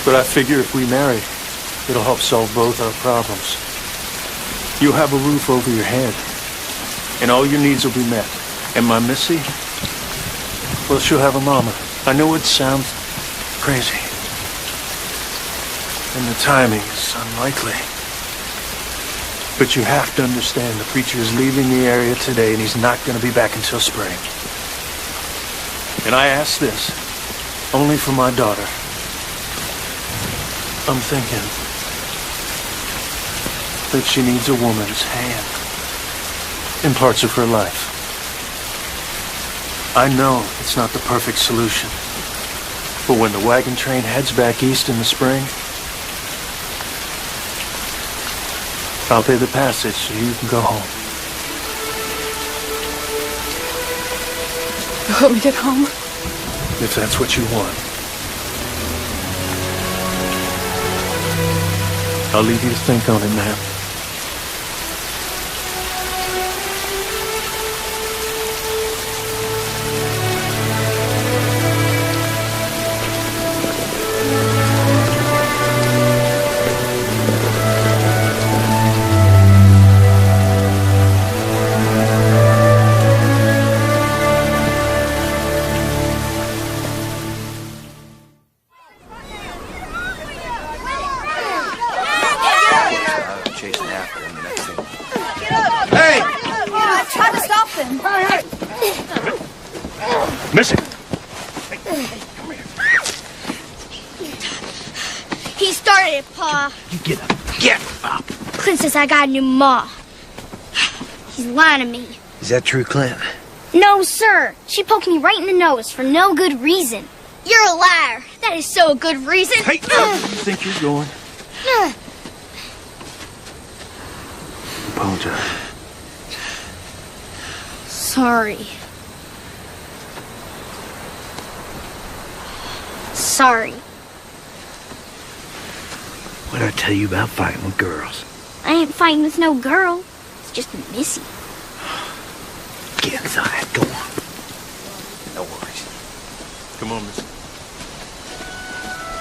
But I figure if we marry, it'll help solve both our problems. You'll have a roof over your head, and all your needs will be met. And my Missy, well, she'll have a mama. I know it sounds crazy, and the timing is unlikely. But you have to understand the preacher is leaving the area today, and he's not going to be back until spring. And I ask this only for my daughter. I'm thinking that she needs a woman's hand in parts of her life. I know it's not the perfect solution, but when the wagon train heads back east in the spring, I'll pay the passage so you can go home. You'll help me get home? If that's what you want. I'll leave you to think on it, ma'am. Missy! He started it, Pa. You get up. Get up. Clint says I got a new ma. He's lying to me. Is that true, Clint? No, sir. She poked me right in the nose for no good reason. You're a liar. That is so a good reason. Hey, where do you think you're going? Apologize. Sorry. Sorry. What'd I tell you about fighting with girls? I ain't fighting with no girl. It's just Missy. Get inside. Go on. No worries. Come on, Missy.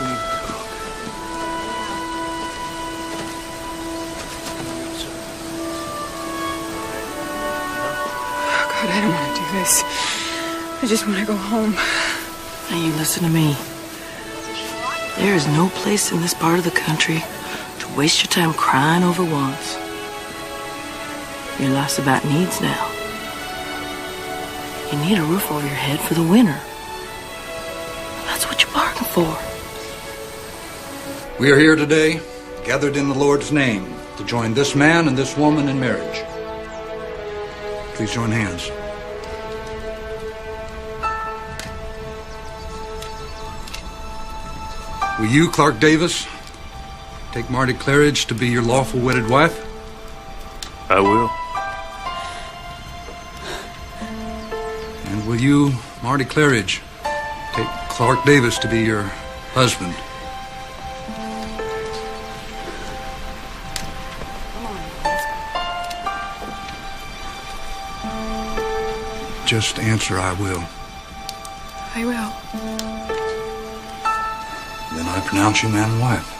We need to talk. Oh, God, I don't want to do this. I just want to go home. Now you listen to me. There is no place in this part of the country to waste your time crying over wants. Your life's about needs now. You need a roof over your head for the winter. That's what you bargained for. We are here today, gathered in the Lord's name, to join this man and this woman in marriage. Please join hands. Will you, Clark Davis, take Marty Claridge to be your lawful wedded wife? I will. And will you, Marty Claridge, take Clark Davis to be your husband? Just answer, I will. I will. Then I pronounce you man and wife.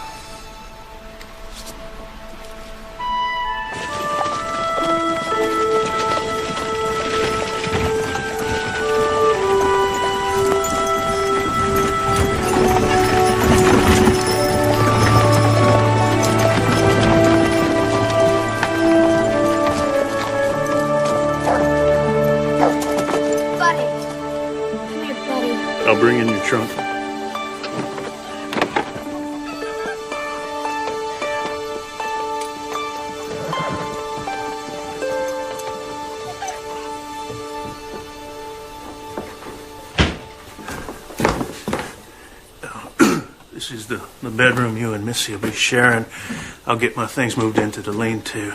Buddy. Come here, buddy. I'll bring in your trunk. This is the bedroom you and Missy will be sharing. I'll get my things moved into the lean-to.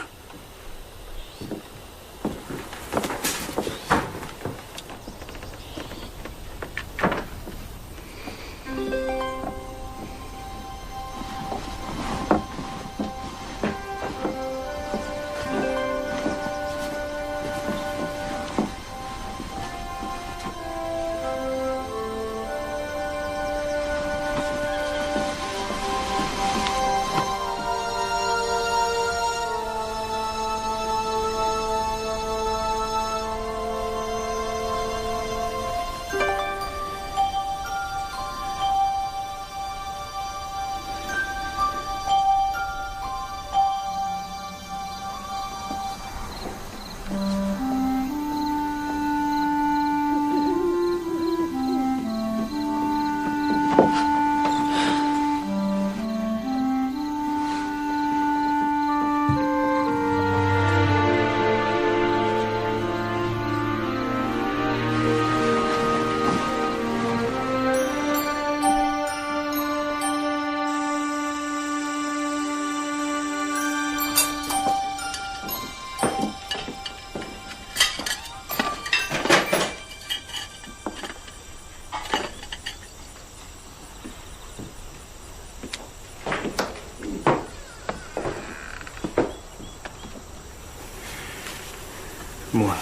What?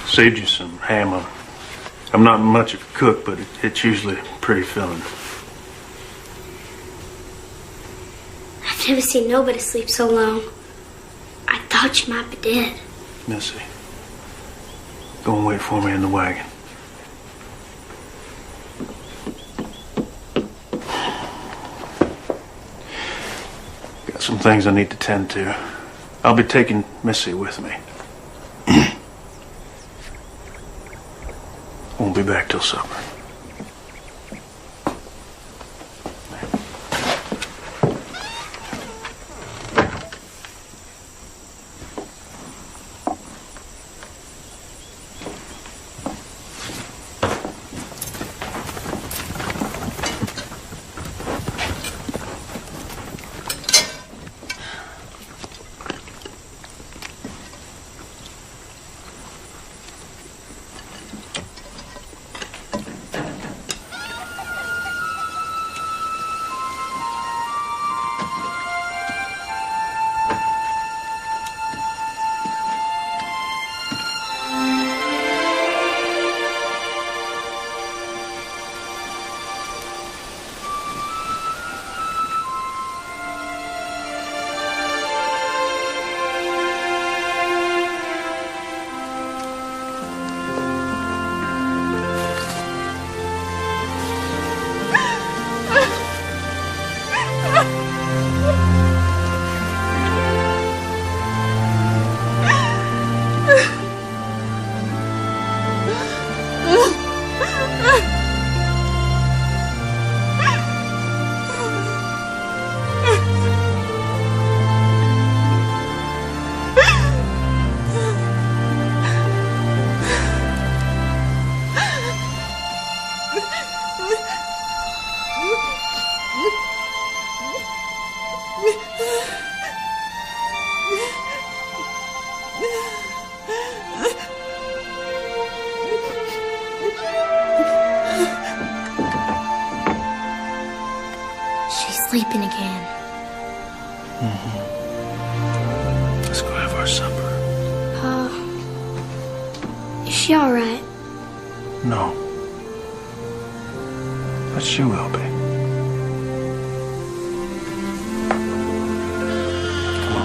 Saved you some ham. I'm not much of a cook, but it's usually pretty filling. I've never seen nobody sleep so long. I thought you might be dead. Missy, go and wait for me in the wagon. Got some things I need to tend to. I'll be taking Missy with me. Won't be back till supper. Sleeping again. Let's go have our supper. Is she all right? No. But she will be. Come on.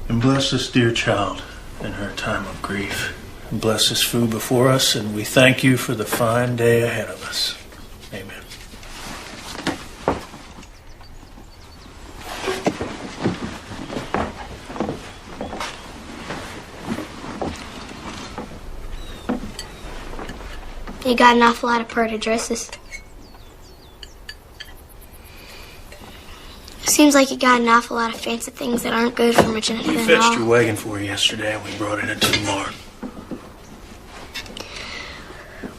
And bless this dear child in her time of grief. And bless this food before us, and we thank you for the fine day ahead of us. Amen. They got an awful lot of pretty dresses. Seems like you got an awful lot of fancy things that aren't good for much anything We at fetched all. your wagon for you yesterday, and we brought it into the barn.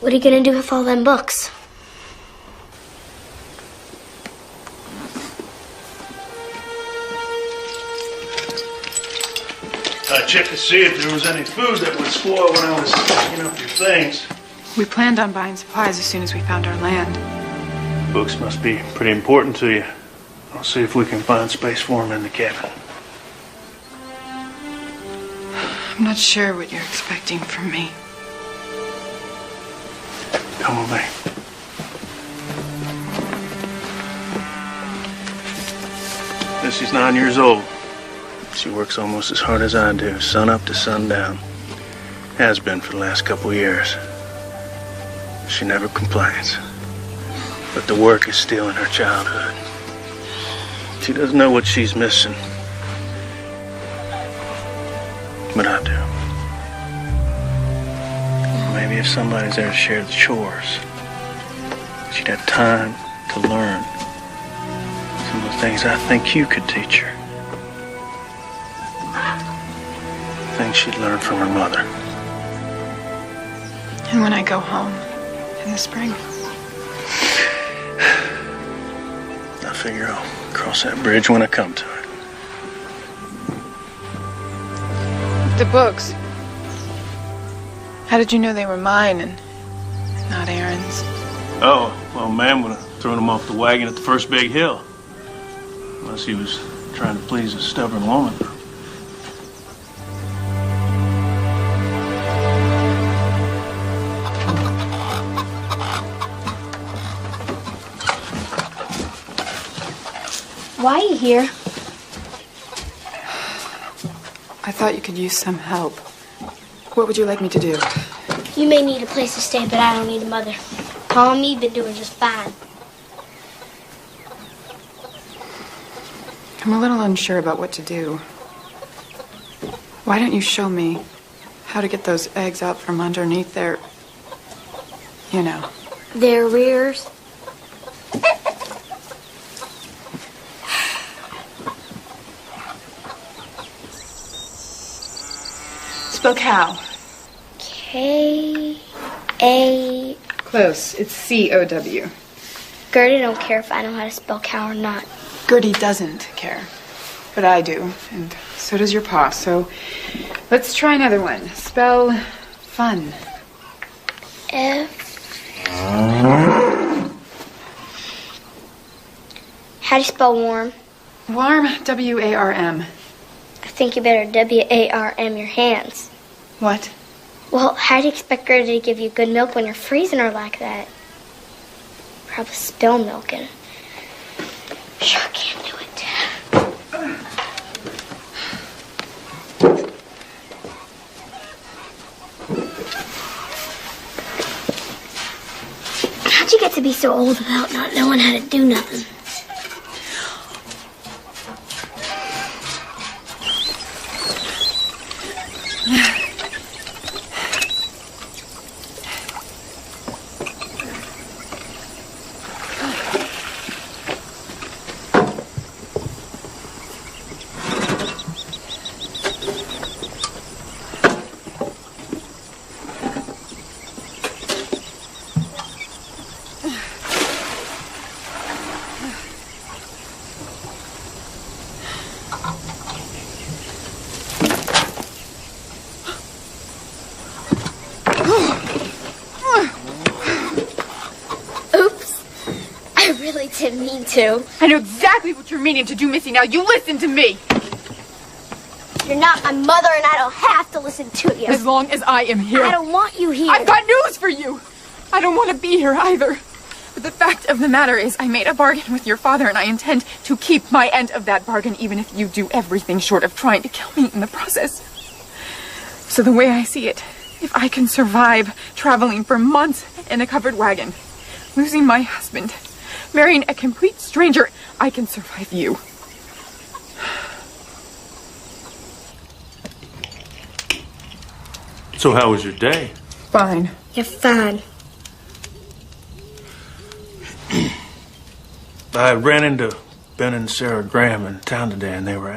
What are you gonna do with all them books? I checked to see if there was any food that would spoil when I was picking up your things. We planned on buying supplies as soon as we found our land. Books must be pretty important to you. I'll see if we can find space for them in the cabin. I'm not sure what you're expecting from me. Come with me. Missy's 9 years old. She works almost as hard as I do, sun up to sundown. Has been for the last couple of years. She never complains. But the work is still in her childhood. She doesn't know what she's missing. But I do. Maybe if somebody's there to share the chores. She'd have time to learn some of the things I think you could teach her. Things she'd learned from her mother. And when I go home in the spring? I figure I'll cross that bridge when I come to it. The books. How did you know they were mine and not Aaron's? Oh, well, man would have thrown him off the wagon at the first big hill. Unless he was trying to please a stubborn woman. Why are you here? I thought you could use some help. What would you like me to do? You may need a place to stay, but I don't need a mother. Paul and me have been doing just fine. I'm a little unsure about what to do. Why don't you show me how to get those eggs out from underneath their... you know. Their rears. Spell cow. K-A... Close. It's C-O-W. Gertie don't care if I know how to spell cow or not. Gertie doesn't care. But I do. And so does your pa. So let's try another one. Spell fun. F... How do you spell warm? Warm. W-A-R-M. I think you better W-A-R-M your hands. What? Well, how do you expect Gertie to give you good milk when you're freezing her like that? Probably spill milk and... Sure can't do it. How'd you get to be so old without not knowing how to do nothing? Didn't mean to. I know exactly what you're meaning to do, Missy. Now you listen to me. You're not my mother, and I don't have to listen to you. As long as I am here. I don't want you here. I've got news for you. I don't want to be here either. But the fact of the matter is, I made a bargain with your father, and I intend to keep my end of that bargain, even if you do everything short of trying to kill me in the process. So the way I see it, if I can survive traveling for months in a covered wagon, losing my husband, marrying a complete stranger, I can survive you. So how was your day? Fine. You're fine. I ran into Ben and Sarah Graham in town today, and they were asking